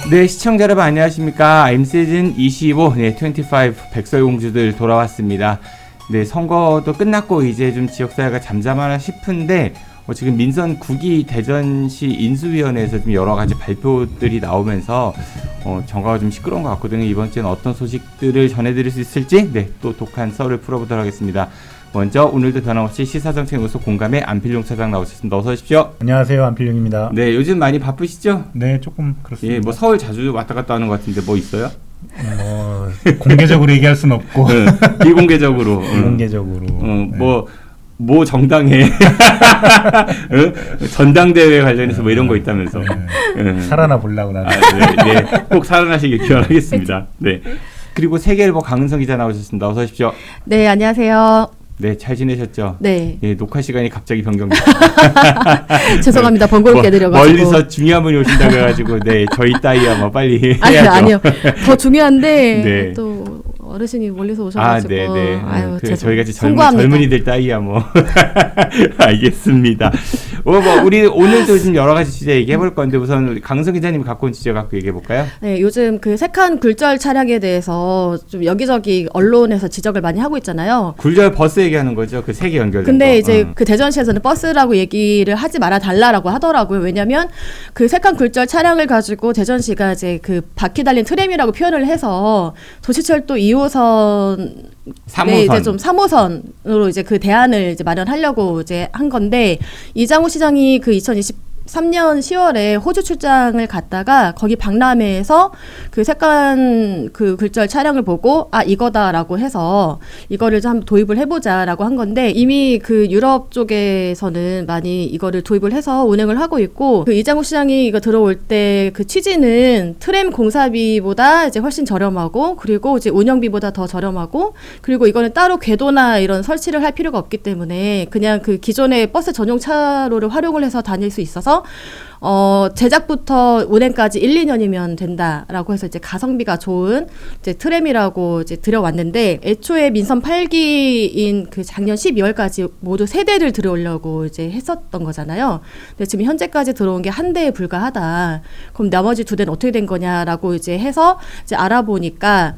네, 시청자 여러분 안녕하십니까. 임시즌 25, 25 백설공주들 돌아왔습니다. 네, 선거도 끝났고 이제 좀 지역사회가 잠잠하나 싶은데 지금 민선 9기 대전시 인수위원회에서 좀 여러 가지 발표들이 나오면서 정가가 좀 시끄러운 것 같거든요. 이번 주에는 어떤 소식들을 전해드릴 수 있을지 또 독한 썰을 풀어보도록 하겠습니다. 먼저 오늘도 변함없이 시사정책연구소 공감의 안필용 차장 나오셨습니다. 어서 오십시오. 안녕하세요, 안필용입니다. 네, 요즘 많이 바쁘시죠? 네, 조금 그렇습니다. 예, 뭐 서울 자주 왔다 갔다 하는 것 같은데 뭐 있어요? 공개적으로 얘기할 수는 없고 비공개적으로. 비공개적으로. 네. 뭐 정당에 전당대회 관련해서 뭐 이런 거 있다면서. 네. 살아나 보려고 나는. 네, 꼭 살아나시길 기원하겠습니다. 네. 그리고 세계일보 강은성 기자 나오셨습니다. 어서 오십시오. 네, 안녕하세요. 네, 잘 지내셨죠? 네. 예, 녹화 시간이 갑자기 변경됐습니다. 죄송합니다. 번거롭게 드려가지고. 멀리서 중요한 분이 오신다고 해가지고, 네, 저희 따위야 뭐 빨리 해야죠. 아니요. 더 중요한데 네. 또 어르신이 멀리서 오셔가지고. 네네. 아유, 그래, 저희 같이 송구합니다. 젊은이들 따위야 뭐. 알겠습니다. 우리 오늘도 좀 여러 가지 주제 얘기해 볼 건데 우선 강성 기자님 갖고 온 주제 갖고 얘기해 볼까요? 네, 요즘 그 색한 굴절 차량에 대해서 좀 여기저기 언론에서 지적을 많이 하고 있잖아요. 굴절 버스 얘기하는 거죠? 그 세 개 연결된 근데 거. 이제 그 대전시에서는 버스라고 얘기를 하지 말아 달라라고 하더라고요. 왜냐면 그 색한 굴절 차량을 가지고 대전시가 이제 그 바퀴 달린 트램이라고 표현을 해서 도시철도 2호선 3호선. 네, 이제 좀 3호선으로 이제 그 대안을 이제 마련하려고 이제 한 건데 이장우 시장이 그 2023년 10월에 호주 출장을 갔다가 거기 박람회에서 그 색간 그 굴절 차량을 보고 이거다라고 해서 이거를 좀 한번 도입을 해보자라고 한 건데 이미 그 유럽 쪽에서는 많이 이거를 도입을 해서 운행을 하고 있고 그 이장우 시장이 이거 들어올 때 그 취지는 트램 공사비보다 이제 훨씬 저렴하고 그리고 이제 운영비보다 더 저렴하고 그리고 이거는 따로 궤도나 이런 설치를 할 필요가 없기 때문에 그냥 그 기존의 버스 전용 차로를 활용을 해서 다닐 수 있어서 제작부터 운행까지 1, 2년이면 된다라고 해서 이제 가성비가 좋은 이제 트램이라고 이제 들여왔는데 애초에 민선 8기인 그 작년 12월까지 모두 3대를 들여오려고 이제 했었던 거잖아요. 근데 지금 현재까지 들어온 게 한 대에 불과하다. 그럼 나머지 2대는 어떻게 된 거냐라고 이제 해서 이제 알아보니까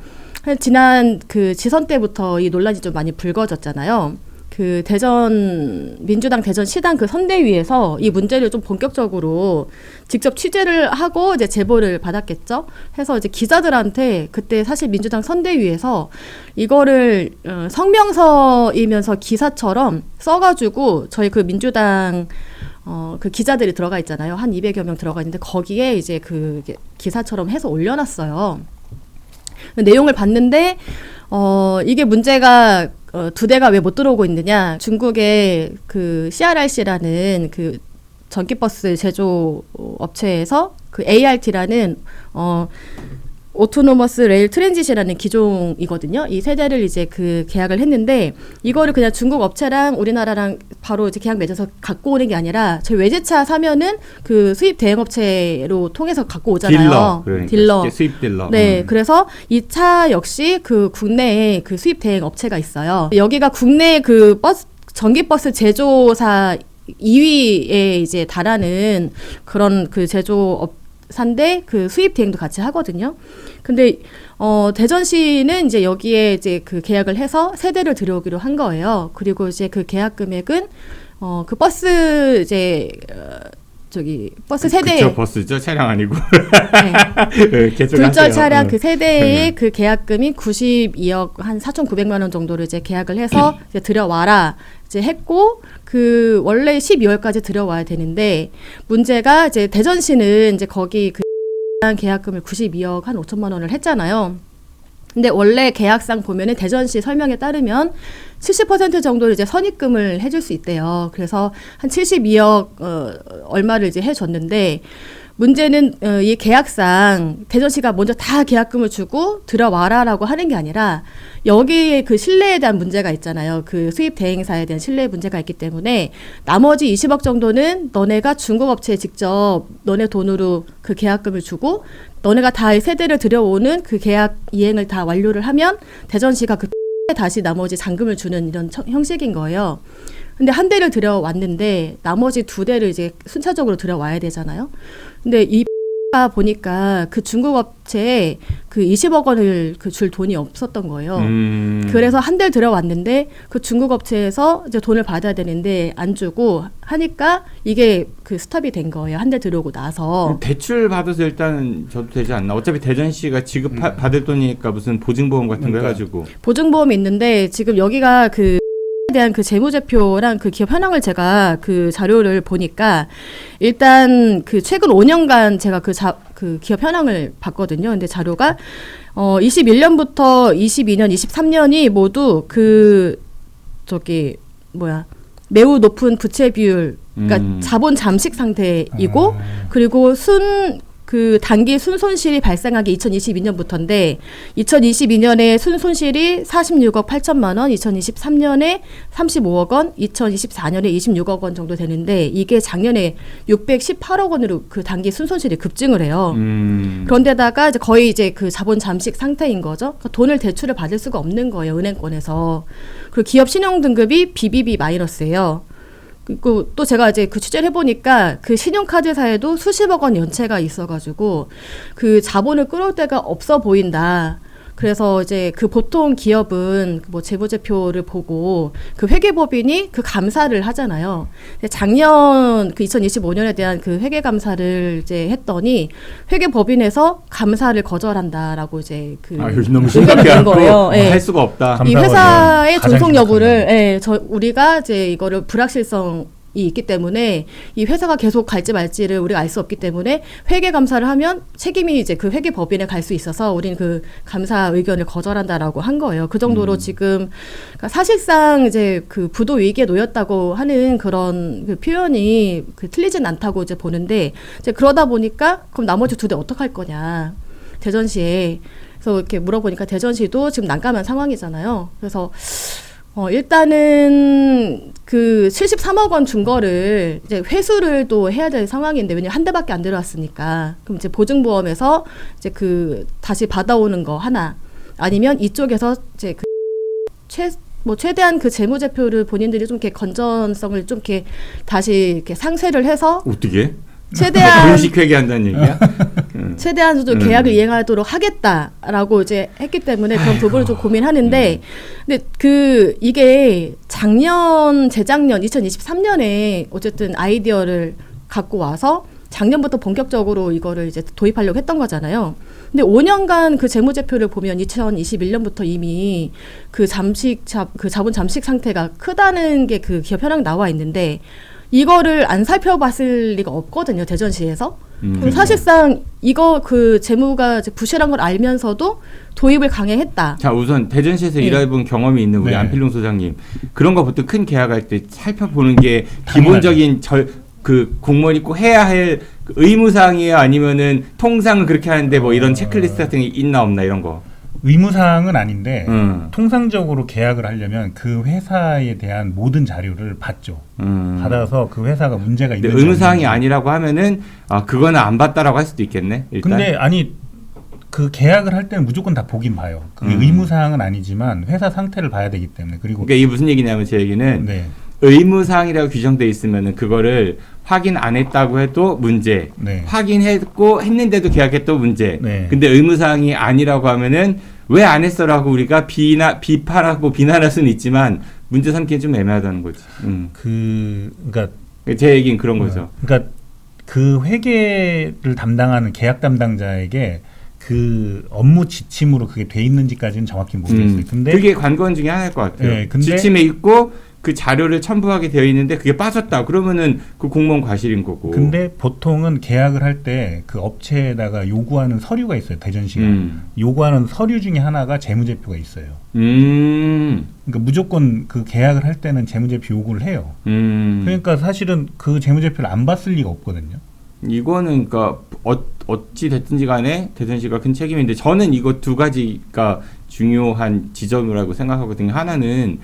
지난 그 지선 때부터 이 논란이 좀 많이 불거졌잖아요. 그 민주당 대전시당 그 선대위에서 이 문제를 좀 본격적으로 직접 취재를 하고 이제 제보를 받았겠죠. 해서 이제 기자들한테 그때 사실 민주당 선대위에서 이거를 성명서이면서 기사처럼 써가지고 저희 그 민주당 그 기자들이 들어가 있잖아요. 한 200여 명 들어가 있는데 거기에 이제 그 기사처럼 해서 올려놨어요. 내용을 봤는데 이게 문제가 2대가 왜 못 들어오고 있느냐. 중국의 그 CRRC라는 그 전기버스 제조 업체에서 그 ART라는 오토노머스 레일 트랜짓이라는 기종이거든요. 이 3대를 이제 그 계약을 했는데 이거를 그냥 중국 업체랑 우리나라랑 바로 이제 계약 맺어서 갖고 오는 게 아니라 저희 외제차 사면은 그 수입 대행업체로 통해서 갖고 오잖아요. 딜러. 수입 딜러. 네, 그래서 이 차 역시 그 국내에 그 수입 대행업체가 있어요. 여기가 국내 그 전기버스 제조사 2위에 이제 달하는 그런 그 제조업사인데 그 수입 대행도 같이 하거든요. 근데 대전시는 이제 여기에 이제 그 계약을 해서 3대를 들여오기로 한 거예요. 그리고 이제 그 계약 금액은 그 버스 이제 버스 세대. 그쵸, 버스죠. 차량 아니고. 네. 굴절 차량 그 세대의 그 계약금이 92억 한 4,900만 원 정도를 이제 계약을 해서 이제 들여와라 이제 했고 그 원래 12월까지 들여와야 되는데 문제가 이제 대전시는 이제 거기 그 계약금을 92억 한 5천만 원을 했잖아요. 근데 원래 계약상 보면은 대전시 설명에 따르면 70% 정도를 이제 선입금을 해줄 수 있대요. 그래서 한 72억 얼마를 이제 해줬는데 문제는 이 계약상 대전시가 먼저 다 계약금을 주고 들어와라라고 하는 게 아니라 여기에 그 신뢰에 대한 문제가 있잖아요. 그 수입 대행사에 대한 신뢰 문제가 있기 때문에 나머지 20억 정도는 너네가 중국 업체에 직접 너네 돈으로 그 계약금을 주고 너네가 다 세대를 들여오는 그 계약 이행을 다 완료를 하면 대전시가 그 다시 나머지 잔금을 주는 이런 형식인 거예요. 근데 한 대를 들여왔는데 나머지 2대를 이제 순차적으로 들여와야 되잖아요. 근데 이 보니까 그 중국 업체에 그 20억 원을 그 줄 돈이 없었던 거예요. 그래서 한 달 들어왔는데 그 중국 업체에서 이제 돈을 받아야 되는데 안 주고 하니까 이게 그 스탑이 된 거예요. 한 달 들어오고 나서. 대출 받아서 일단은 줘도 되지 않나? 어차피 대전시가 지급 받을 돈이니까 무슨 보증보험 같은 거 해가지고. 보증보험이 있는데 지금 여기가 그 대한 그 재무제표랑 그 기업 현황을 제가 그 자료를 보니까 일단 그 최근 5년간 제가 그 기업 현황을 봤거든요. 근데 자료가 21년부터 22년, 23년이 모두 그 매우 높은 부채 비율, 그러니까 자본 잠식 상태이고 그리고 그 단기 순손실이 발생하기 2022년부터인데 2022년에 순손실이 46억 8천만 원, 2023년에 35억 원, 2024년에 26억 원 정도 되는데 이게 작년에 618억 원으로 그 단기 순손실이 급증을 해요. 그런데다가 이제 거의 이제 그 자본 잠식 상태인 거죠. 그러니까 돈을 대출을 받을 수가 없는 거예요, 은행권에서. 그리고 기업 신용 등급이 BBB 마이너스예요. 그리고 또 제가 이제 그 취재를 해보니까 그 신용카드사에도 수십억 원 연체가 있어가지고 그 자본을 끌어올 데가 없어 보인다. 그래서 이제 그 보통 기업은 뭐 재무제표를 보고 그 회계법인이 그 감사를 하잖아요. 근데 작년 그 2025년에 대한 그 회계감사를 이제 했더니 회계법인에서 감사를 거절한다라고 이제 그 너무 의견이 낸 거예요. 할 수가 없다. 이 회사의 존속 여부를 우리가 이제 이거를 불확실성 이 있기 때문에 이 회사가 계속 갈지 말지를 우리가 알 수 없기 때문에 회계 감사를 하면 책임이 이제 그 회계 법인에 갈 수 있어서 우리는 그 감사 의견을 거절한다라고 한 거예요. 그 정도로 지금 그러니까 사실상 이제 그 부도 위기에 놓였다고 하는 그런 그 표현이 그 틀리진 않다고 이제 보는데 이제 그러다 보니까 그럼 나머지 두 대 어떡할 거냐 대전시에 그래서 이렇게 물어보니까 대전시도 지금 난감한 상황이잖아요. 그래서 일단은 그 73억 원 준 거를 이제 회수를 또 해야 될 상황인데 왜냐면 한 대밖에 안 들어왔으니까 그럼 이제 보증보험에서 이제 그 다시 받아오는 거 하나 아니면 이쪽에서 이제 그 최대한 그 재무제표를 본인들이 좀 이렇게 건전성을 좀 이렇게 다시 이렇게 상쇄를 해서 어떻게? 최대한 분식 회계한다는 얘기야? 최대한 좀 계약을 이행하도록 하겠다라고 이제 했기 때문에 그런 부분을 좀 고민하는데 근데 이게 재작년 2023년에 어쨌든 아이디어를 갖고 와서 작년부터 본격적으로 이거를 이제 도입하려고 했던 거잖아요. 근데 5년간 그 재무제표를 보면 2021년부터 이미 그 자본 잠식 상태가 크다는 게 그 기업 현황 나와 있는데 이거를 안 살펴봤을 리가 없거든요, 대전시에서. 그럼 사실상 이거 그 재무가 이제 부실한 걸 알면서도 도입을 강행했다. 자, 우선 대전시에서 일해본 경험이 있는 우리 네. 안필룡 소장님. 그런 거부터 큰 계약할 때 살펴보는 게 기본적인 그 공무원이 꼭 해야 할 의무사항이에요? 아니면은 통상은 그렇게 하는데 뭐 이런 체크리스트 같은 게 있나 없나 이런 거? 의무사항은 아닌데 통상적으로 계약을 하려면 그 회사에 대한 모든 자료를 받죠. 받아서 그 회사가 문제가 있는지 의무사항이 아니라고 하면은 그거는 안 봤다라고 할 수도 있겠네. 일단. 근데 아니 그 계약을 할 때는 무조건 다 보긴 봐요. 그게 의무사항은 아니지만 회사 상태를 봐야 되기 때문에 그러니까 이게 무슨 얘기냐면 제 얘기는 네. 의무사항이라고 규정돼 있으면은 그거를 확인 안 했다고 해도 문제, 네. 확인했고 했는데도 계약했도 문제. 네. 근데 의무사항이 아니라고 하면은 왜 안 했어라고 우리가 비판하고 비난할 수는 있지만 문제 삼기는 좀 애매하다는 거지. 그러니까 제 얘기는 그런 거죠. 그러니까 그 회계를 담당하는 계약 담당자에게 그 업무 지침으로 그게 돼 있는지까지는 정확히 모르겠어요. 근데 그게 관건 중에 하나일 것 같아요. 네, 근데 지침에 있고 그 자료를 첨부하게 되어 있는데 그게 빠졌다. 그러면은 그 공무원 과실인 거고. 근데 보통은 계약을 할 때 그 업체에다가 요구하는 서류가 있어요. 대전시가 요구하는 서류 중에 하나가 재무제표가 있어요. 그러니까 무조건 그 계약을 할 때는 재무제표 요구를 해요. 그러니까 사실은 그 재무제표를 안 봤을 리가 없거든요. 이거는 그러니까 어찌 됐든지 간에 대전시가 큰 책임인데 저는 이거 두 가지가 중요한 지점이라고 생각하거든요. 하나는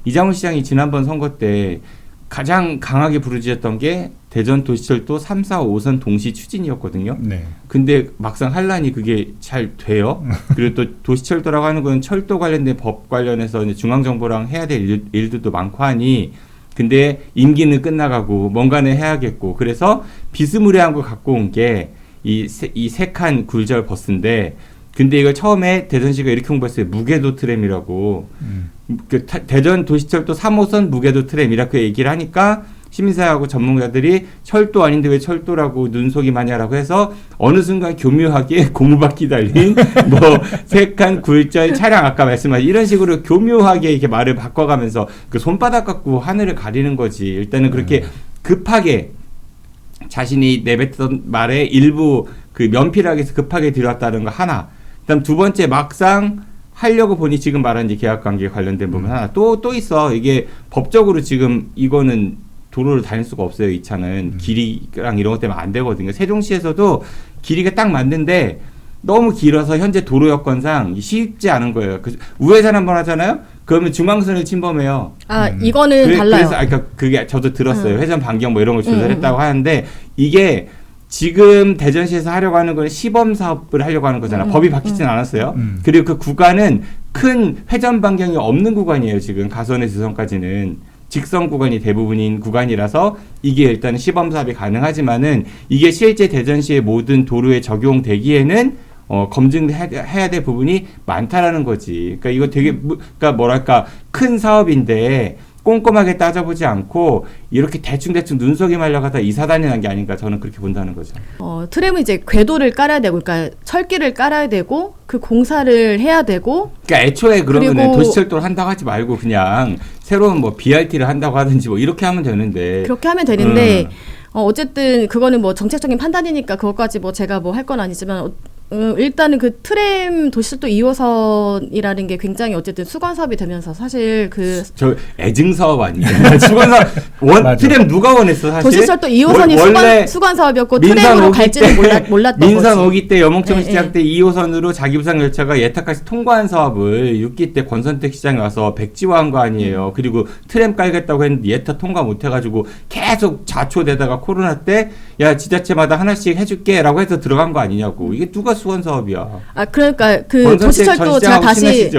이장훈 시장이 지난번 선거 때 가장 강하게 부르짖었던 게 대전도시철도 3, 4, 5선 동시 추진이었거든요. 네. 근데 막상 한란이 그게 잘 돼요. 그리고 또 도시철도라고 하는 건 철도 관련된 법 관련해서 이제 중앙정부랑 해야 될 일들도 많고 하니 근데 임기는 끝나가고 뭔가는 해야겠고 그래서 비스무리한 거 갖고 온 게 이 세 칸 굴절 버스인데 근데 이걸 처음에 대전시가 이렇게 홍보했어요. 무궤도 트램이라고. 대전 도시철도 3호선 무궤도 트램 이렇게 얘기를 하니까 시민사회하고 전문가들이 철도 아닌데 왜 철도라고 눈속이 마냐라고 해서 어느 순간 교묘하게 고무바퀴 달린 뭐 3칸 굴절 차량 아까 말씀하신 이런 식으로 교묘하게 이렇게 말을 바꿔가면서 그 손바닥 갖고 하늘을 가리는 거지. 일단은 그렇게 급하게 자신이 내뱉던 말에 일부 그 면피라고 해서 급하게 들어왔다는 거 하나. 그다음 두 번째 막상 하려고 보니 지금 말한 이제 계약관계에 관련된 부분 하나 또 있어. 이게 법적으로 지금 이거는 도로를 다닐 수가 없어요. 이 차는 길이랑 이런 것 때문에 안 되거든요. 세종시에서도 길이가 딱 맞는데 너무 길어서 현재 도로 여건상 쉽지 않은 거예요. 우회전 한번 하잖아요. 그러면 중앙선을 침범해요. 이거는 달라요. 그래서 그러니까 그게 저도 들었어요. 회전 반경 뭐 이런 걸 조절했다고 하는데 이게 지금 대전시에서 하려고 하는 건 시범 사업을 하려고 하는 거잖아. 법이 바뀌지는 않았어요. 그리고 그 구간은 큰 회전 반경이 없는 구간이에요. 지금 가선에서 지선까지는. 직선 구간이 대부분인 구간이라서 이게 일단 시범 사업이 가능하지만은 이게 실제 대전시의 모든 도로에 적용되기에는 검증해야 될 부분이 많다라는 거지. 그러니까 이거 되게 그러니까 뭐랄까 큰 사업인데 꼼꼼하게 따져보지 않고 이렇게 대충대충 눈속이 말려가다 이사단이 난 게 아닌가 저는 그렇게 본다는 거죠. 트램은 이제 궤도를 깔아야 되고, 그러니까 철길을 깔아야 되고, 그 공사를 해야 되고. 그러니까 애초에 그러면은 도시철도를 한다고 하지 말고 그냥 새로운 뭐 BRT를 한다고 하든지 뭐 이렇게 하면 되는데. 그렇게 하면 되는데 어쨌든 그거는 뭐 정책적인 판단이니까 그것까지 뭐 제가 뭐 할 건 아니지만. 일단은 그 트램 도시철도 2호선이라는 게 굉장히 어쨌든 수건 사업이 되면서 사실 저 애증 사업 아니에요? 수건 사업 트램 누가 원했어 사실? 도시철도 2호선이 수건 사업이었고 트램으로 갈지는 몰랐던 민선 거지. 5기 때 영업청 시작 때 2호선으로 자기부상 열차가 예탁까지 통과한 사업을 6기 때 권선택 시장에 와서 백지화한 거 아니에요. 그리고 트램 깔겠다고 했는데 예탁 통과 못 해가지고 계속 자초되다가 코로나 때 야 지자체마다 하나씩 해줄게라고 해서 들어간 거 아니냐고. 이게 누가 수건 사업이야. 그러니까 그 도시철도 제가 다시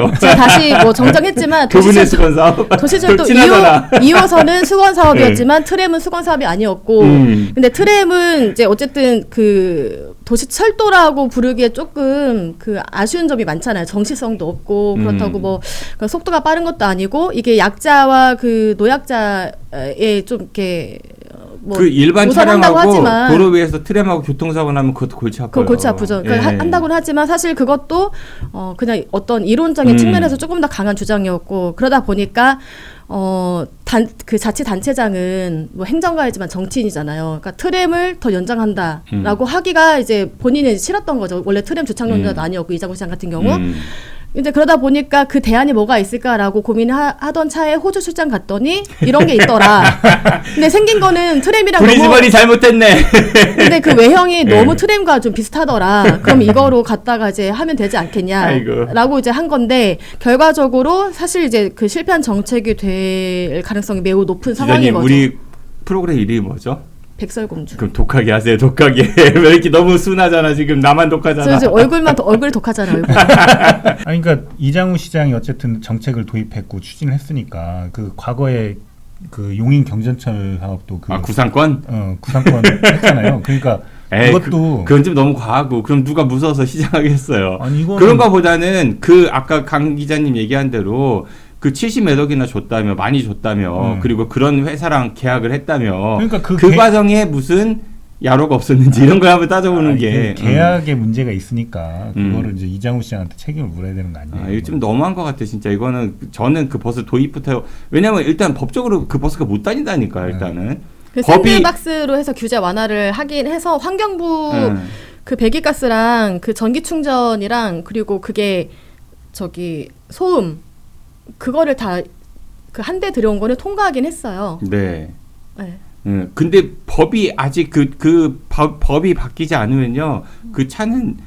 뭐 정정했지만 그분의 수건 사업. 도시철도 2호선은 수건 사업이었지만 트램은 수건 사업이 아니었고. 근데 트램은 이제 어쨌든 그 도시철도라고 부르기에 조금 그 아쉬운 점이 많잖아요. 정시성도 없고 그렇다고 뭐 속도가 빠른 것도 아니고 이게 약자와 그 노약자의 좀 이렇게 뭐 그 일반 차량하고 하지만, 도로 위에서 트램하고 교통사고 나면 그것도 골치 아파요. 골치 아프죠. 그러니까 한다고는 하지만 사실 그것도 그냥 어떤 이론적인 측면에서 조금 더 강한 주장이었고 그러다 보니까 그 자치단체장은 뭐 행정가이지만 정치인이잖아요. 그러니까 트램을 더 연장한다라고 하기가 이제 본인이 싫었던 거죠. 원래 트램 주창론자도 아니었고 이장우 시장 같은 경우. 이제 그러다 보니까 그 대안이 뭐가 있을까라고 고민하던 차에 호주 출장 갔더니 이런 게 있더라. 근데 생긴 거는 트램이랑 브리즈번이 잘못됐네. 근데 그 외형이 너무 트램과 좀 비슷하더라. 그럼 이거로 갖다가 이제 하면 되지 않겠냐라고 이제 한 건데 결과적으로 사실 이제 그 실패한 정책이 될 가능성이 매우 높은 상황인 거죠. 우리 프로그램 이름이 뭐죠? 백설공주. 그럼 독하게 하세요. 독하게. 왜 이렇게 너무 순하잖아. 지금 나만 독하잖아. 저 얼굴이 독하잖아. 얼굴. 그러니까 이장우 시장이 어쨌든 정책을 도입했고 추진을 했으니까 그 과거에 그 용인 경전철 사업도 구상권? 구상권 했잖아요. 그러니까 그것도 그건 좀 너무 과하고 그럼 누가 무서워서 시작하게 했어요. 아니, 그런 거보다는 아까 강 기자님 얘기한 대로 그 70몇억이나 줬다며 많이 줬다며 그리고 그런 회사랑 계약을 했다며 그러니까 그 과정에 무슨 야로가 없었는지 이런 걸 한번 따져보는 게 계약에 문제가 있으니까 그거를 이제 이장우 씨한테 책임을 물어야 되는 거 아니에요? 이거 좀 너무한 것 같아 진짜. 이거는 저는 그 버스 도입부터 왜냐면 일단 법적으로 그 버스가 못 다닌다니까 일단은. 그 샌드박스로 해서 규제 완화를 하긴 해서 환경부 그 배기가스랑 그 전기 충전이랑 그리고 그게 소음 그거를 다 그 한 대 들여온 거는 통과하긴 했어요. 네. 근데 법이 아직 법이 바뀌지 않으면요 그 차는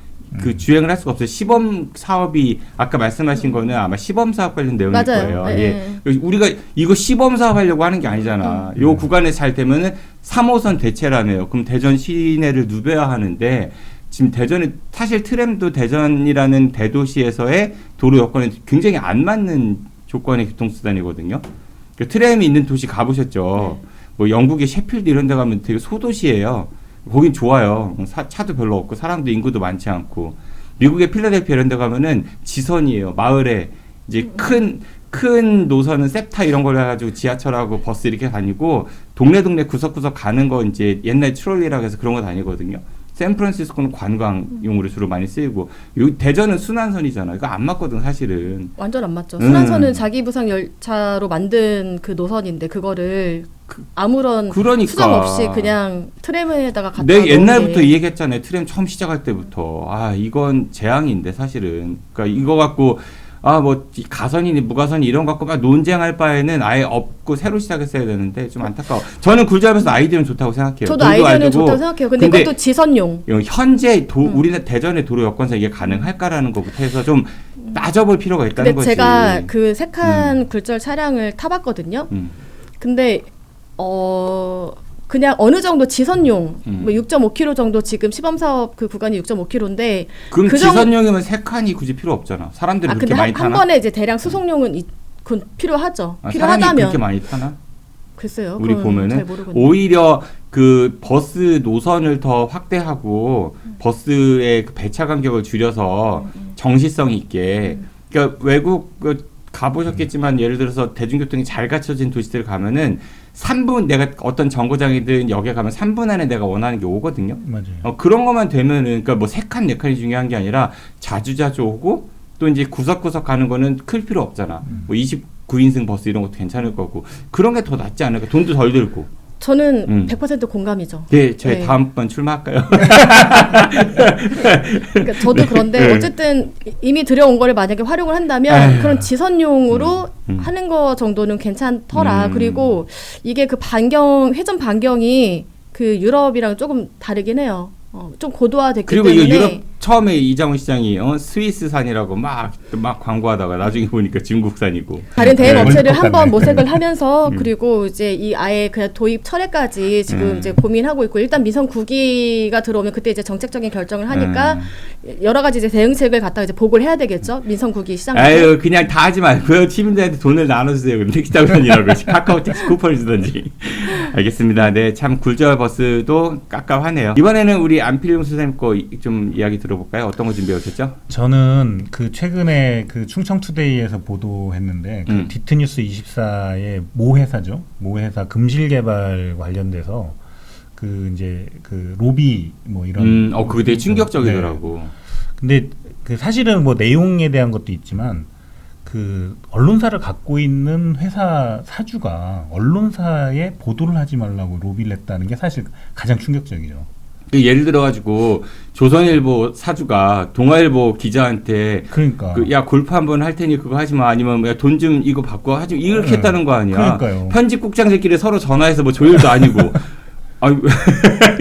그 주행을 할 수가 없어요. 시범 사업이 아까 말씀하신 거는 아마 시범 사업 관련 내용일 맞아요. 거예요. 우리가 이거 시범 사업 하려고 하는 게 아니잖아. 요 구간에 잘 되면은 3호선 대체라며요. 그럼 대전 시내를 누벼야 하는데 지금 대전에 사실 트램도 대전이라는 대도시에서의 도로 여건에 굉장히 안 맞는 조건의 교통수단이거든요. 트램이 있는 도시 가보셨죠? 뭐 영국의 셰필드 이런 데 가면 되게 소도시예요. 거긴 좋아요. 차도 별로 없고 사람도 인구도 많지 않고. 미국의 필라델피아 이런 데 가면은 지선이에요. 마을에 이제 큰 노선은 셉타 이런 걸 해가지고 지하철하고 버스 이렇게 다니고 동네 구석구석 가는 거 이제 옛날 트롤리라고 해서 그런 거 다니거든요. 샌프란시스코는 관광용으로 주로 많이 쓰이고 대전은 순환선이잖아. 이거 안 맞거든 사실은. 완전 안 맞죠. 순환선은 자기 부상 열차로 만든 그 노선인데 그거를 아무런 그러니까. 수정 없이 그냥 트램에다가 갖다 내가 놓은 옛날부터 게. 이 얘기했잖아요. 트램 처음 시작할 때부터. 아 이건 재앙인데 사실은. 그러니까 이거 갖고 뭐 가선이니 무가선이 이런 거 갖고 막 논쟁할 바에는 아예 없고 새로 시작했어야 되는데 좀 안타까워. 저는 굴잡에서 아이디어는 좋다고 생각해요. 저도 아이디어는 좋다고 생각해요. 근데 이것도 지선용. 현재 우리는 대전의 도로 여건상 이게 가능할까라는 것부터 해서 좀 따져볼 필요가 있다는 근데 거지. 제가 그 3칸 굴절 차량을 타봤거든요. 근데 그냥 어느 정도 지선용 뭐 6.5km 정도 지금 시범 사업 그 구간이 6.5km인데 그럼 지선용이면 3칸이 굳이 필요 없잖아. 사람들이 그렇게 근데 많이 한 타나? 번에 이제 대량 수송용은 그건 필요하죠. 사람이 필요하다면 그렇게 많이 타나? 글쎄요. 우리 보면은 잘 모르겠네요. 오히려 그 버스 노선을 더 확대하고 버스의 그 배차 간격을 줄여서 정시성 있게 그러니까 외국 가보셨겠지만 예를 들어서 대중교통이 잘 갖춰진 도시들 가면은 3분 내가 어떤 정거장이든 역에 가면 3분 안에 내가 원하는 게 오거든요. 맞아요. 그런 것만 되면은 그러니까 뭐 3칸 4칸이 중요한 게 아니라 자주 오고 또 이제 구석구석 가는 거는 클 필요 없잖아. 뭐 29인승 버스 이런 것도 괜찮을 거고 그런 게 더 낫지 않을까? 돈도 덜 들고. 저는 100% 공감이죠. 네, 저희 다음번 출마할까요? 그러니까 저도 그런데 어쨌든 이미 들여온 거를 만약에 활용을 한다면 그런 지선용으로 하는 거 정도는 괜찮더라. 그리고 이게 그 회전 반경이 그 유럽이랑 조금 다르긴 해요. 좀 고도화됐기 그리고 때문에. 이거 유럽 처음에 이장훈 시장이 스위스산이라고 막 광고하다가 나중에 보니까 중국산이고. 다른 대행 업체를 똑같네. 한번 모색을 하면서 그리고 이제 이 아예 그냥 도입 철회까지 지금 이제 고민하고 있고 일단 민선 9기가 들어오면 그때 이제 정책적인 결정을 하니까 여러 가지 이제 대응책을 갖다가 이제 보고를 해야 되겠죠. 민선 9기 시장. 아유 그냥 다 하지 말고요. 시민들한테 돈을 나눠주세요. 그럼 택시자본이라고 카카오 택시 쿠폰을 주든지. 알겠습니다. 네, 참 굴절 버스도 깝깝하네요. 이번에는 우리 안필용 선생님 거 좀 이야기 들어볼까요? 어떤 거 준비해 오셨죠? 저는 그 최근에 그 충청투데이에서 보도했는데 그 디트뉴스 24의 모 회사죠. 모 회사 금실 개발 관련돼서 그 이제 그 로비 뭐 이런 그게 되게 충격적이더라고. 네. 근데 그 사실은 뭐 내용에 대한 것도 있지만 그 언론사를 갖고 있는 회사 사주가 언론사에 보도를 하지 말라고 로비를 했다는 게 사실 가장 충격적이죠. 예를 들어가지고 조선일보 사주가 동아일보 기자한테 그러니까 야 골프 한번 할 테니 그거 하지 마 아니면 야 돈 좀 이거 바꿔 하지 이렇게 했다는 거 아니야. 그러니까요. 편집국장들끼리 서로 전화해서 뭐 조율도 아니고.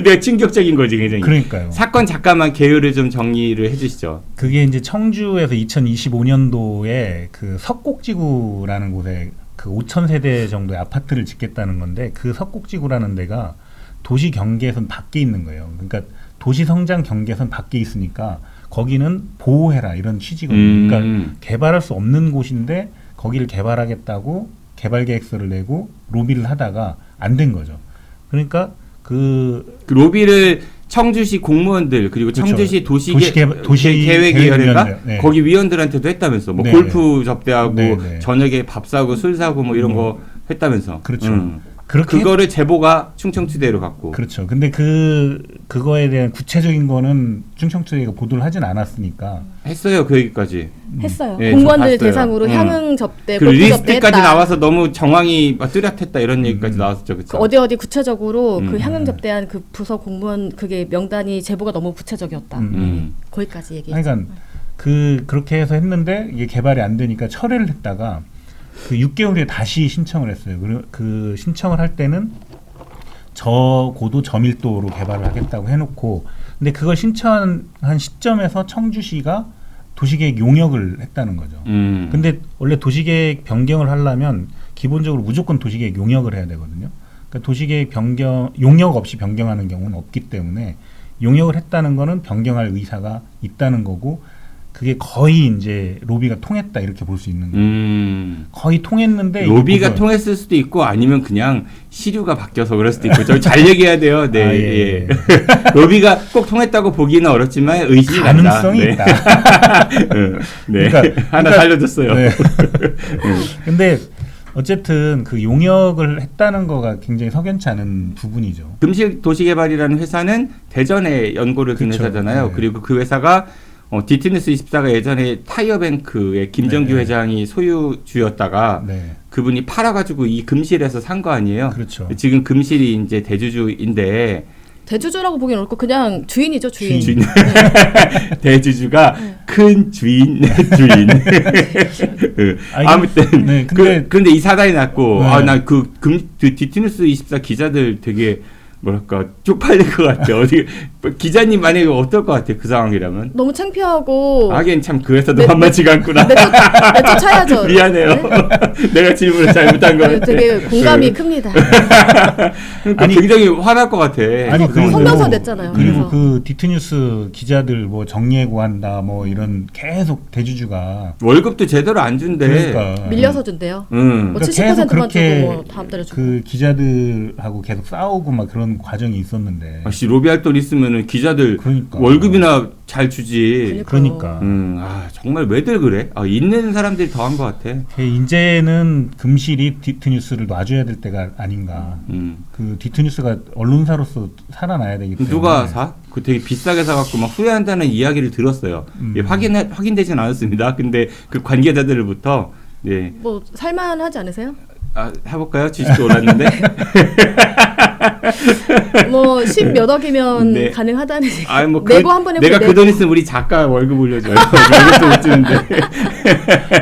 내가 충격적인 거지 굉장히. 그러니까요. 사건 잠깐만 개요를 좀 정리를 해주시죠. 그게 이제 청주에서 2025년도에 그 석곡지구라는 곳에 그 5,000세대 정도의 아파트를 짓겠다는 건데 그 석곡지구라는 데가 도시 경계선 밖에 있는 거예요. 그러니까 도시 성장 경계선 밖에 있으니까 거기는 보호해라 이런 취지거든요. 그러니까 개발할 수 없는 곳인데 거기를 개발하겠다고 개발 계획서를 내고 로비를 하다가 안 된 거죠. 그러니까 그 로비를 청주시 공무원들 그리고 그렇죠. 청주시 도시계획위원회인가 네. 거기 위원들한테도 했다면서 뭐 네. 골프 접대하고 네. 저녁에 밥 사고 술 사고 뭐 이런 거 했다면서. 그렇죠. 그렇게 그거를 제보가 충청투데이로 갔고. 그렇죠. 근데 그거에 대한 구체적인 거는 충청투데이가 보도를 하진 않았으니까 했어요 그 얘기까지. 했어요. 네, 공무원들 저 봤어요. 대상으로 향응 접대, 그리고 골프 접대 리스트까지 했다. 나와서 너무 정황이 막 뚜렷했다 이런 얘기까지 나왔었죠, 그렇죠? 어디 구체적으로 그 향응 접대한 그 부서 공무원 그게 명단이 제보가 너무 구체적이었다. 거기까지 얘기했죠. 그러니까 그렇게 해서 했는데 이게 개발이 안 되니까 철회를 했다가 그 6개월 후에 다시 신청을 했어요. 그 신청을 할 때는 저고도 저밀도로 개발을 하겠다고 해놓고 근데 그걸 신청한 시점에서 청주시가 도시계획 용역을 했다는 거죠. 근데 원래 도시계획 변경을 하려면 기본적으로 무조건 도시계획 용역을 해야 되거든요. 그러니까 도시계획 용역 없이 변경하는 경우는 없기 때문에 용역을 했다는 거는 변경할 의사가 있다는 거고 그게 거의 이제 로비가 통했다 이렇게 볼 수 있는 거예요. 거의 통했는데 로비가 통했을 수도 있고 아니면 그냥 시류가 바뀌어서 그럴 수도 있고 잘 얘기해야 돼요. 네, 아, 예. 예. 로비가 꼭 통했다고 보기는 어렵지만 의심이 가능성이 난다. 있다. 네, 그러니까- 하나 살려줬어요. 네. 근데 어쨌든 그 용역을 했다는 거가 굉장히 석연치 않은 부분이죠. 금실 도시개발이라는 회사는 대전에 연고를 둔 그쵸. 회사잖아요. 네. 그리고 그 회사가 디트니스24가 예전에 타이어뱅크의 김정규 네. 회장이 소유주였다가 네. 그분이 팔아가지고 이 금실에서 산 거 아니에요. 그렇죠. 지금 금실이 이제 대주주인데 대주주라고 보기는 어렵고 그냥 주인이죠, 주인. 주인. 대주주가 큰 주인. 아니, 아무튼 네, 근데- 그런데 이 사단이 났고 네. 나 그 디트니스 24 기자들 되게 뭐랄까 쪽팔릴 것 같아. 어디 기자님 만약에 어떨 것 같아 그 상황이라면. 너무 창피하고 하긴 참 그 회사도 네, 만만치가 않구나. 내쫓아야죠. 미안해요. 네? 내가 질문을 잘못한 것 같아. 되게 공감이 큽니다. 그러니까 아니, 굉장히 화날 것 같아. 아니 그리고 성명서 냈잖아요. 그리고 그래서. 그 디트뉴스 기자들 뭐 정리해고한다 뭐 이런 계속 대주주가 월급도 제대로 안 준대. 그러니까 밀려서 준대요. 응. 뭐 그러니까 70%만 계속 그렇게 주고 뭐 다음 달에 주고. 그 기자들하고 계속 싸우고 막 그런 과정이 있었는데 아씨 로비할 돈 있으면은 기자들 그러니까. 월급이나 잘 주지. 그러니까 정말 왜들 그래? 있는 사람들이 더 한 것 같아. 이제는 금실이 디트뉴스를 놔줘야 될 때가 아닌가. 그 디트뉴스가 언론사로서 살아나야 되기 때문에. 누가 사? 그 되게 비싸게 사갖고 막 후회한다는 이야기를 들었어요. 예, 확인되진 않았습니다. 근데 그 관계자들부터 네. 뭐 살만하지 않으세요? 해볼까요? 주식도 올랐는데. 뭐 10몇 억이면 네. 가능하다는 얘기. 뭐 내고 한번 해보고 내가 그 돈 있으면 우리 작가 월급 올려줘요. 월급도 못 주는데.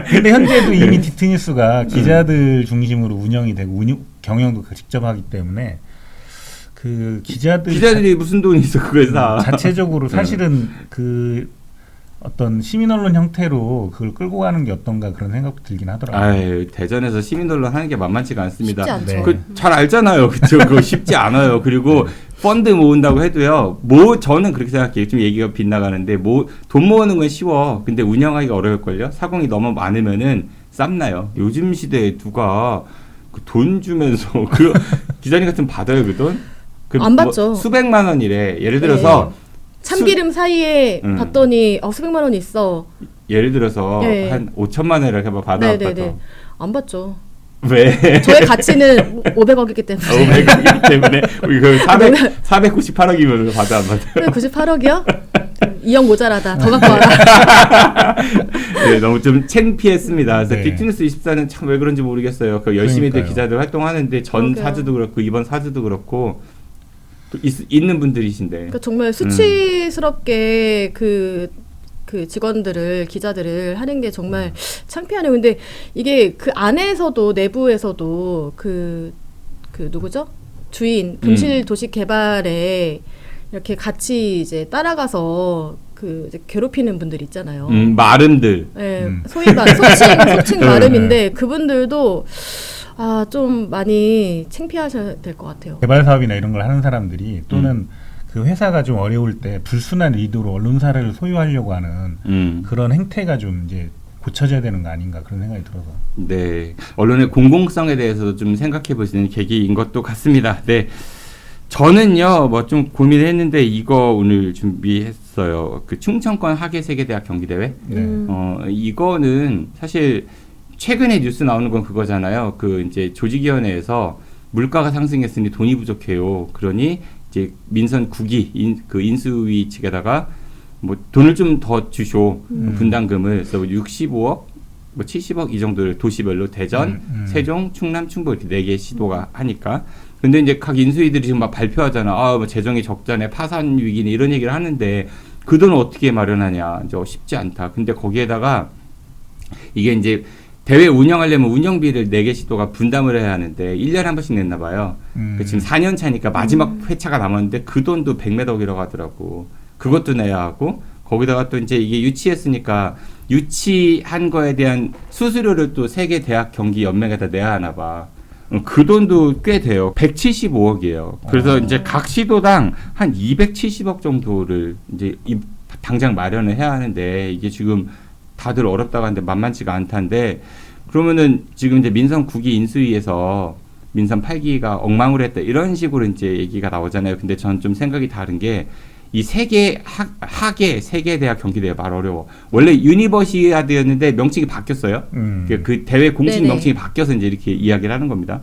근데 현재도 이미 디트뉴스가 기자들 중심으로 운영이 되고 경영도 직접 하기 때문에 그 기자들이 무슨 돈이 있어 그걸 사. 자체적으로 사실은 그 어떤 시민 언론 형태로 그걸 끌고 가는 게 어떤가 그런 생각도 들긴 하더라고요. 대전에서 시민 언론 하는 게 만만치가 않습니다. 쉽지 않죠. 네. 그 잘 알잖아요, 그렇죠? 그거 쉽지 않아요. 그리고 펀드 모은다고 해도요. 저는 그렇게 생각해요. 좀 얘기가 빗나가는데 돈 모으는 건 쉬워. 근데 운영하기가 어려울걸요. 사공이 너무 많으면은 쌈나요. 요즘 시대에 누가 그 돈 주면서 그 기자님 같은 받아요 그 돈? 안 받죠. 수백만 원이래. 예를 들어서 참기름 사이에 봤더니 수백만 원이 있어. 예를 들어서 네. 한 5천만 원을 이렇게 받아. 네네네. 안 받죠. 왜? 저의 가치는 500억이기 때문에. 500억이기 때문에 그 498억이면 받아 안 받아? 98억이요? 2억 모자라다. 더 갖고 와라. 네, 너무 좀 창피했습니다. 그래서 네. 디트니스 24는 참 왜 그런지 모르겠어요. 그 열심히들 그러니까요. 기자들 활동하는데 전 그러게요. 사주도 그렇고 이번 사주도 그렇고 또 있는 분들이신데. 그러니까 정말 수치스럽게 그 직원들을 기자들을 하는 게 정말 창피하네요. 근데 이게 그 안에서도 내부에서도 그 누구죠? 주인 금실 도시 개발에 이렇게 같이 이제 따라가서 이제 괴롭히는 분들 있잖아요. 마름들. 네, 소칭 마름인데 그분들도 좀 많이 창피하셔야 될 것 같아요. 개발 사업이나 이런 걸 하는 사람들이 또는 그 회사가 좀 어려울 때 불순한 의도로 언론사를 소유하려고 하는 그런 행태가 좀 이제 고쳐져야 되는 거 아닌가 그런 생각이 들어서. 네, 언론의 공공성에 대해서도 좀 생각해 보시는 계기인 것도 같습니다. 네, 저는요 뭐 좀 고민했는데 이거 오늘 준비했어요. 그 충청권 하계세계대학 경기대회. 네. 이거는 사실 최근에 뉴스 나오는 건 그거잖아요. 그 이제 조직위원회에서 물가가 상승했으니 돈이 부족해요. 그러니 이제 민선 9기 인수위 측에다가 뭐 돈을 좀 더 주쇼 분담금을 그래서 65억, 뭐 70억 이 정도를 도시별로 대전, 세종, 충남, 충북 이렇게 4개 시도가 하니까. 근데 이제 각 인수위들이 지금 막 발표하잖아. 뭐 재정이 적자네, 파산 위기네 이런 얘기를 하는데 그 돈을 어떻게 마련하냐, 이제 쉽지 않다. 근데 거기에다가 이게 이제 대회 운영하려면 운영비를 4개 시도가 분담을 해야 하는데 1년에 한 번씩 냈나 봐요. 지금 4년 차니까 마지막 회차가 남았는데 그 돈도 100몇 억이라고 하더라고. 그것도 내야 하고 거기다가 또 이제 이게 유치했으니까 유치한 거에 대한 수수료를 또 세계 대학 경기 연맹에다 내야 하나 봐. 그 돈도 꽤 돼요. 175억이에요. 그래서 이제 각 시도당 한 270억 정도를 이제 당장 마련을 해야 하는데 이게 지금 다들 어렵다고 하는데 만만치가 않다는데 그러면은 지금 이제 민선 9기 인수위에서 민선 8기가 엉망으로 했다 이런 식으로 이제 얘기가 나오잖아요. 근데 저는 좀 생각이 다른 게 이 세계 학예 세계대학 경기대회 말 어려워. 원래 유니버시아드였는데 명칭이 바뀌었어요. 그 대회 공식 네네. 명칭이 바뀌어서 이제 이렇게 이야기를 하는 겁니다.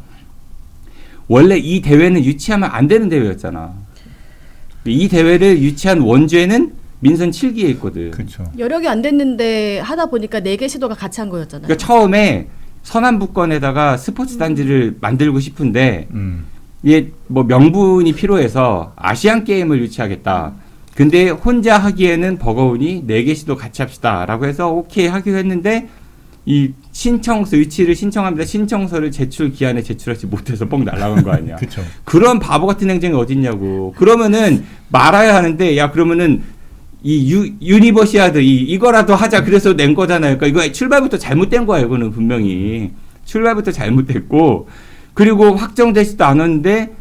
원래 이 대회는 유치하면 안 되는 대회였잖아. 이 대회를 유치한 원죄는 민선 7기에 있거든. 그렇죠. 여력이 안 됐는데 하다 보니까 4개 시도가 같이 한 거였잖아요. 그러니까 처음에 서남북권에다가 스포츠 단지를 만들고 싶은데 이게 뭐 명분이 필요해서 아시안 게임을 유치하겠다. 근데 혼자 하기에는 버거우니 4개 시도 같이 합시다라고 해서 오케이 하기로 했는데 이 신청서 유치를 신청합니다. 신청서를 제출 기한에 제출하지 못해서 뻥 날아간 거 아니야. 그렇죠. 그런 바보 같은 행정이 어딨냐고. 그러면은 말아야 하는데 야 그러면은 이 유니버시아드 이거라도 하자 그래서 낸 거잖아요. 그러니까 이거 출발부터 잘못된 거야. 이거는 분명히 출발부터 잘못됐고 그리고 확정되지도 않았는데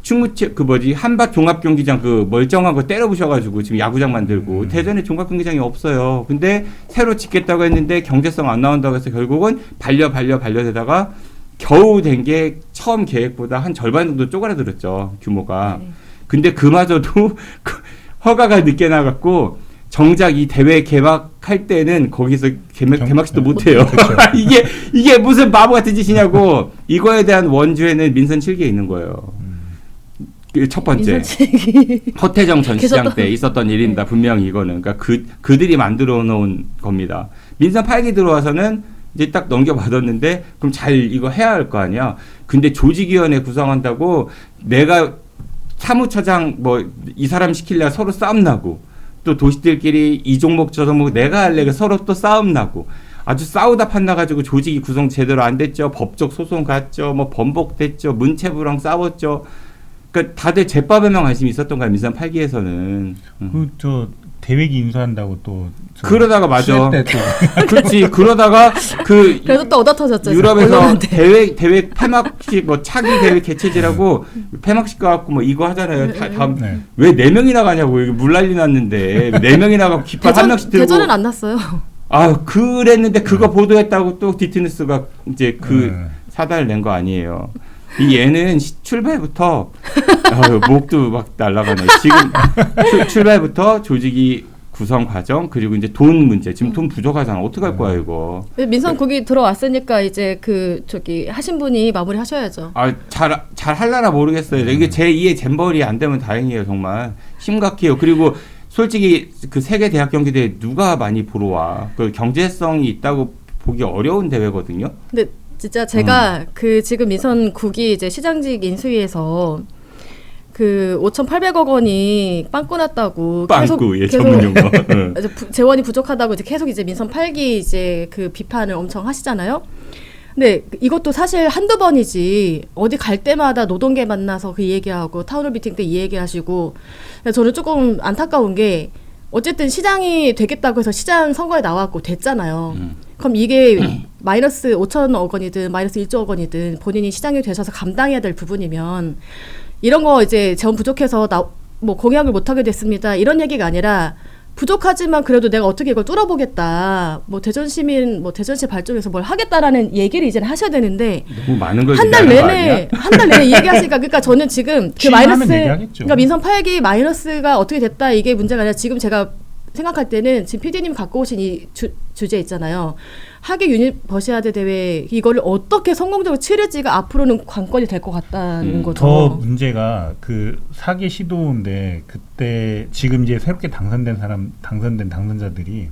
충무체 한밭 종합경기장 그 멀쩡한 거 때려 부셔가지고 지금 야구장 만들고 대전에 종합경기장이 없어요. 근데 새로 짓겠다고 했는데 경제성 안 나온다고 해서 결국은 반려되다가 겨우 된 게 처음 계획보다 한 절반 정도 쪼그라들었죠 규모가. 근데 그마저도 허가가 늦게 나갔고 정작 이 대회 개막할 때는 거기서 개막식도 못해요. 이게 무슨 바보 같은 짓이냐고. 이거에 대한 원죄는 민선 7기에 있는 거예요. 첫 번째 허태정 전 시장 때 있었던 일입니다. 분명히 이거는 그러니까 그들이 만들어 놓은 겁니다. 민선 8기 들어와서는 이제 딱 넘겨받았는데 그럼 잘 이거 해야 할 거 아니야. 근데 조직위원회 구성한다고 내가 사무처장 뭐 이 사람 시키려고 서로 싸움 나고 또 도시들끼리 이 종목 저 종목 내가 할래 서로 또 싸움 나고 아주 싸우다 판나가지고 조직이 구성 제대로 안 됐죠. 법적 소송 갔죠. 뭐 번복됐죠. 문체부랑 싸웠죠. 그러니까 다들 제밥에만 관심이 있었던 거야 민선 8기에서는. 저 대회기 인수한다고 또 그러다가 맞아. 때 또 그렇지. 그러다가 그래서 또 얻어 터졌죠. 유럽에서 대회 폐막식 뭐 차기 대회 개최지라고 폐막식 가갖고 뭐 이거 하잖아요. 다음 네. 왜 4명이 나가냐고. 이거 물 난리 났는데 4명이 나가고 깃발 한 명씩 들고. 대전은 안 났어요. 아 그랬는데 그거 보도했다고 또 디트니스가 이제 사달을 낸 거 아니에요. 이 얘는 출발부터 목도 막 날아가네. 지금 출발부터 조직이 구성 과정 그리고 이제 돈 문제. 지금 돈 부족하잖아. 어떻게 할 거야 이거. 민선 국이 들어왔으니까 이제 하신 분이 마무리 하셔야죠. 잘 할라나 모르겠어요. 이게 제2의 잼버리 안 되면 다행이에요. 정말 심각해요. 그리고 솔직히 그 세계 대학 경기대회 누가 많이 보러 와. 그 경제성이 있다고 보기 어려운 대회거든요. 근데 진짜 제가 지금 민선 국이 이제 시장직 인수위에서 5,800억 원이 빵꾸 났다고 빵꾸 전문 용어. 재원이 부족하다고 이제 계속 이제 민선 8기 이제 비판을 엄청 하시잖아요. 근데 이것도 사실 한두 번이지 어디 갈 때마다 노동계 만나서 그 얘기하고 타운홀 미팅 때 이 얘기하시고 저는 조금 안타까운 게 어쨌든 시장이 되겠다고 해서 시장 선거에 나왔고 됐잖아요. 그럼 이게 마이너스 5천억 원이든 마이너스 1조억 원이든 본인이 시장이 되셔서 감당해야 될 부분이면 이런 거 이제 재원 부족해서 뭐 공약을 못 하게 됐습니다. 이런 얘기가 아니라 부족하지만 그래도 내가 어떻게 이걸 뚫어보겠다. 뭐 대전시 발전해서 뭘 하겠다라는 얘기를 이제는 하셔야 되는데 너무 많은 걸 한 달 내내 얘기하시니까 그러니까 저는 지금 그 마이너스 그러니까 민선 8기 마이너스가 어떻게 됐다 이게 문제가 아니라 지금 제가 생각할 때는 지금 PD님 갖고 오신 이 주제 있잖아요. 하계 유니버시아드 대회 이거를 어떻게 성공적으로 치를지가 앞으로는 관건이 될 것 같다는 거죠. 더 문제가 그 4개 시도인데 그때 지금 이제 새롭게 당선된 당선자들이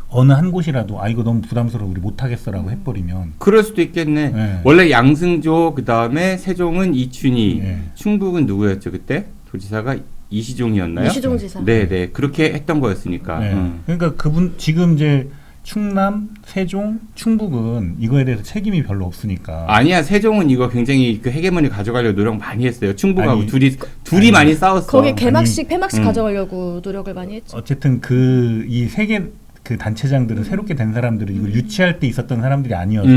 어느 한 곳이라도 이거 너무 부담스러워 우리 못하겠어라고 해버리면 그럴 수도 있겠네. 네. 원래 양승조 그다음에 세종은 이춘희, 네. 충북은 누구였죠 그때? 도지사가 이시종이었나요? 이시종 지사. 네네 그렇게 했던 거였으니까. 네. 그러니까 그분 지금 이제 충남, 세종, 충북은 이거에 대해서 책임이 별로 없으니까. 아니야 세종은 이거 굉장히 그 헤게모니 가져가려고 노력 많이 했어요. 충북하고 둘이 많이 싸웠어. 거기 개막식, 폐막식 가져가려고 노력을 많이 했죠. 어쨌든 이 세계 그 단체장들은 새롭게 된 사람들은 이걸 유치할 때 있었던 사람들이 아니어서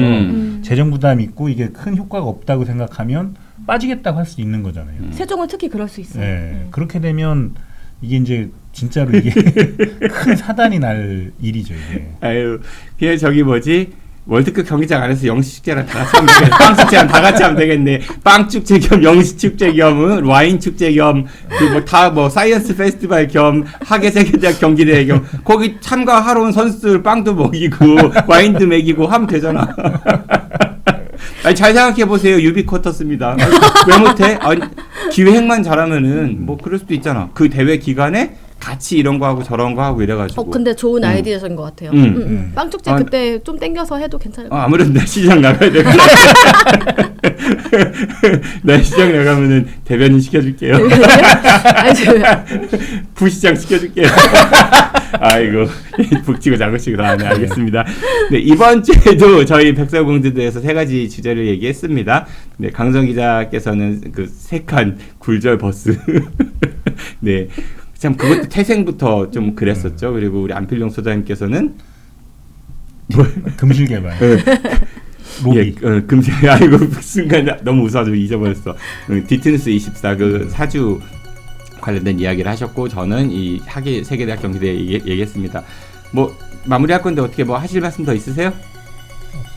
재정 부담이 있고 이게 큰 효과가 없다고 생각하면 빠지겠다고 할 수 있는 거잖아요. 세종은 특히 그럴 수 있어요. 네. 그렇게 되면 이게 이제 진짜로 이게 큰 사단이 날 일이죠 이게. 아유, 그냥 저기 뭐지? 월드컵 경기장 안에서 영시 축제랑 다 같이 하면 되겠네. 빵 축제랑 다 같이 하면 되겠네. 빵 축제 겸 영시 축제 겸 와인 축제 겸 그 뭐 사이언스 페스티벌 겸 하계 세계대학 경기대회 겸 거기 참가하러 온 선수들 빵도 먹이고 와인도 먹이고 하면 되잖아. 아니, 잘 생각해 보세요. 유비쿼터스입니다. 왜 못해? 아니, 기획만 잘하면은 뭐 그럴 수도 있잖아. 그 대회 기간에 같이 이런 거 하고 저런 거 하고 이래가지고. 근데 좋은 아이디어인 것 같아요. 빵축제 그때 좀 땡겨서 해도 괜찮을 것 같아요. 아무래도 나 시장 나가야 돼. 나 시장 나가면은 대변인 시켜줄게요. 부시장 시켜줄게요. 아이고, 북치고 장구치고 다 하네. 알겠습니다. 네, 이번 주에도 저희 백설공주대에서 3가지 주제를 얘기했습니다. 네, 강성 기자께서는 그 3칸 굴절 버스. 네. 참 그것도 태생부터 좀 그랬었죠. 그리고 우리 안필용 소장님께서는 금실 개발. 로비. 예, 금실. 아이고 순간 너무 웃어서 잊어버렸어. 디트니스 24 그 사주 관련된 이야기를 하셨고 저는 이 하계 세계대학 경기대 얘기했습니다. 뭐 마무리할 건데 어떻게 뭐 하실 말씀 더 있으세요?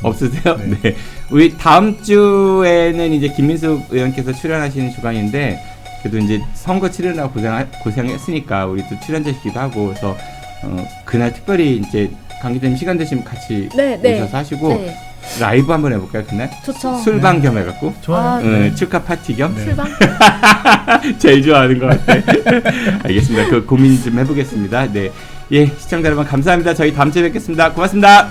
없으세요? 네. 네. 우리 다음 주에는 이제 김민수 의원께서 출연하시는 주간인데. 그래도 이제 선거 치르느라고 고생했으니까 우리 또 출연자시기도 하고 그래서 그날 특별히 이제 강기자님 시간 되시면 같이 오셔서 하시고 네. 라이브 한번 해볼까요 그날? 좋죠. 술방 겸 해갖고 좋아요. 축하 파티 겸 술방? 제일 좋아하는 것 같아. 알겠습니다. 그 고민 좀 해보겠습니다. 네, 예, 시청자 여러분 감사합니다. 저희 다음 주에 뵙겠습니다. 고맙습니다.